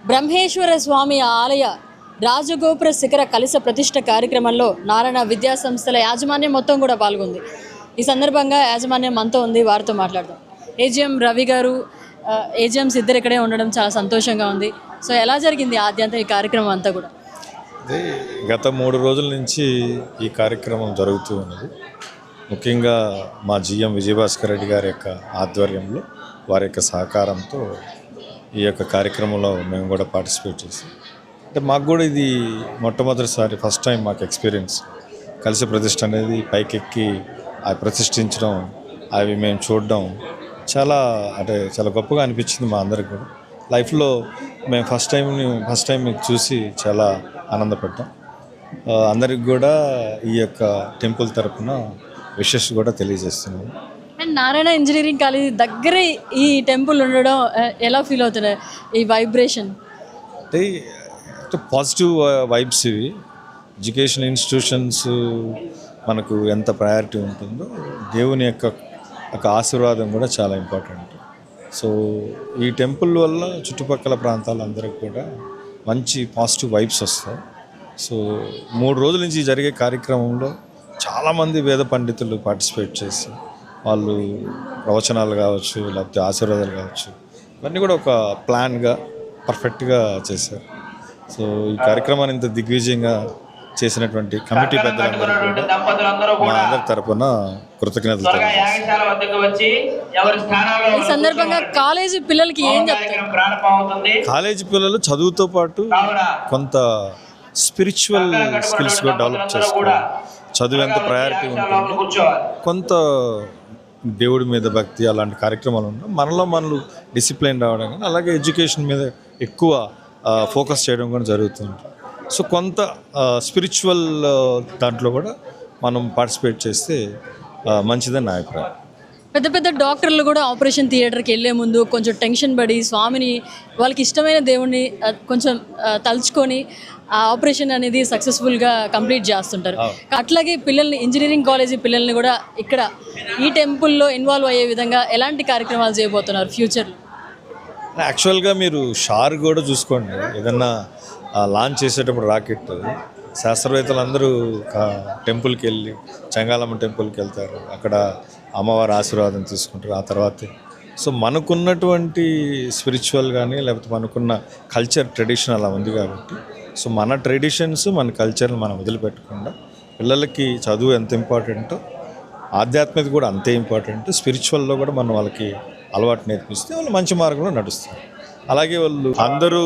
బ్రహ్మేశ్వర స్వామి ఆలయ రాజగోపుర శిఖర కలశ ప్రతిష్ఠ కార్యక్రమంలో నారాయణ విద్యా సంస్థల యాజమాన్యం మొత్తం కూడా పాల్గొంది. ఈ సందర్భంగా యాజమాన్యం మనతో ఉంది, వారితో మాట్లాడదాం. ఏజిఎం రవి గారు, ఏజిఎంస్ ఇద్దరు ఇక్కడే ఉండడం చాలా సంతోషంగా ఉంది. సో ఎలా జరిగింది ఆద్యంతం ఈ కార్యక్రమం అంతా కూడా? అదే గత 3 రోజుల నుంచి ఈ కార్యక్రమం జరుగుతూ ఉన్నది. ముఖ్యంగా మా జిఎం విజయభాస్కర్ రెడ్డి గారి యొక్క ఆధ్వర్యంలో, వారి యొక్క సహకారంతో ఈ యొక్క కార్యక్రమంలో మేము కూడా పార్టిసిపేట్ చేసాం. అంటే మాకు కూడా ఇది మొట్టమొదటిసారి, ఫస్ట్ టైం మాకు ఎక్స్పీరియన్స్. కలశ ప్రతిష్ఠ అనేది పైకెక్కి అవి ప్రతిష్ఠించడం, అవి మేము చూడడం చాలా గొప్పగా అనిపించింది మా అందరికి కూడా. లైఫ్లో మేము ఫస్ట్ టైం చూసి చాలా ఆనందపడ్డాం. అందరికి కూడా ఈ యొక్క టెంపుల్ తరపున విషెస్ కూడా తెలియజేస్తున్నాం. అండ్ నారాయణ ఇంజనీరింగ్ కాలేజ్ దగ్గరే ఈ టెంపుల్ ఉండడం ఎలా ఫీల్ అవుతున్నారు? ఈ వైబ్రేషన్ అంటే పాజిటివ్ వైబ్స్ ఇవి. ఎడ్యుకేషన్ ఇన్స్టిట్యూషన్స్ మనకు ఎంత ప్రయారిటీ ఉంటుందో, దేవుని యొక్క ఆశీర్వాదం కూడా చాలా ఇంపార్టెంట్. సో ఈ టెంపుల్ వల్ల చుట్టుపక్కల ప్రాంతాలందరికీ కూడా మంచి పాజిటివ్ వైబ్స్ వస్తాయి. సో 3 రోజుల నుంచి జరిగే కార్యక్రమంలో చాలామంది వేద పండితులు పార్టిసిపేట్ చేసి, వాళ్ళు ప్రవచనాలు కావచ్చు, లేకపోతే ఆశీర్వాదాలు కావచ్చు, ఇవన్నీ కూడా ఒక ప్లాన్గా పర్ఫెక్ట్గా చేశారు. సో ఈ కార్యక్రమాన్ని ఇంత దిగ్విజయంగా చేసినటువంటి కమిటీ పెద్దలందరూ కూడా మా అందరి తరపున కృతజ్ఞతలు. ఈ సందర్భంగా కాలేజీ పిల్లలకి ఏం చెప్తారు? కాలేజీ పిల్లలు చదువుతో పాటు కొంత స్పిరిచువల్ స్కిల్స్ కూడా డెవలప్ చేసుకోవాలి. చదువు ఎంత ప్రయారిటీ ఉంటుందో, కొంత దేవుడి మీద భక్తి, అలాంటి కార్యక్రమాలు ఉన్నాయి. మనలో డిసిప్లైన్ రావడం కానీ, అలాగే ఎడ్యుకేషన్ మీద ఎక్కువ ఫోకస్ చేయడం కూడా జరుగుతుంది. సో కొంత స్పిరిచువల్ దాంట్లో కూడా మనం పార్టిసిపేట్ చేస్తే మంచిదని నా అభిప్రాయం. పెద్ద పెద్ద డాక్టర్లు కూడా ఆపరేషన్ థియేటర్కి వెళ్ళే ముందు కొంచెం టెన్షన్ పడి, స్వామిని, వాళ్ళకి ఇష్టమైన దేవుణ్ణి కొంచెం తలుచుకొని ఆ ఆపరేషన్ అనేది సక్సెస్ఫుల్గా కంప్లీట్ చేస్తుంటారు. అట్లాగే పిల్లల్ని, ఇంజనీరింగ్ కాలేజీ పిల్లల్ని కూడా ఇక్కడ ఈ టెంపుల్లో ఇన్వాల్వ్ అయ్యే విధంగా ఎలాంటి కార్యక్రమాలు చేయబోతున్నారు ఫ్యూచర్లో? యాక్చువల్గా మీరు షార్ కూడా చూసుకోండి. ఏదన్నా లాంచ్ చేసేటప్పుడు రాకెట్, శాస్త్రవేత్తలు అందరూ టెంపుల్కి వెళ్ళి, చెంగాలమ్మ టెంపుల్కి వెళ్తారు. అక్కడ అమ్మవారి ఆశీర్వాదం తీసుకుంటారు. ఆ తర్వాతే సో మనకున్నటువంటి స్పిరిచువల్ కానీ, లేకపోతే మనకున్న కల్చర్, ట్రెడిషన్ అలా ఉంది కాబట్టి, సో మన ట్రెడిషన్స్, మన కల్చర్ని మనం వదిలిపెట్టకుండా, పిల్లలకి చదువు ఎంత ఇంపార్టెంటో ఆధ్యాత్మికత కూడా అంతే ఇంపార్టెంట్. స్పిరిచువల్లో కూడా మనం వాళ్ళకి అలవాటు నేర్పిస్తే వాళ్ళు మంచి మార్గంలో నడుస్తారు. అలాగే వాళ్ళు అందరూ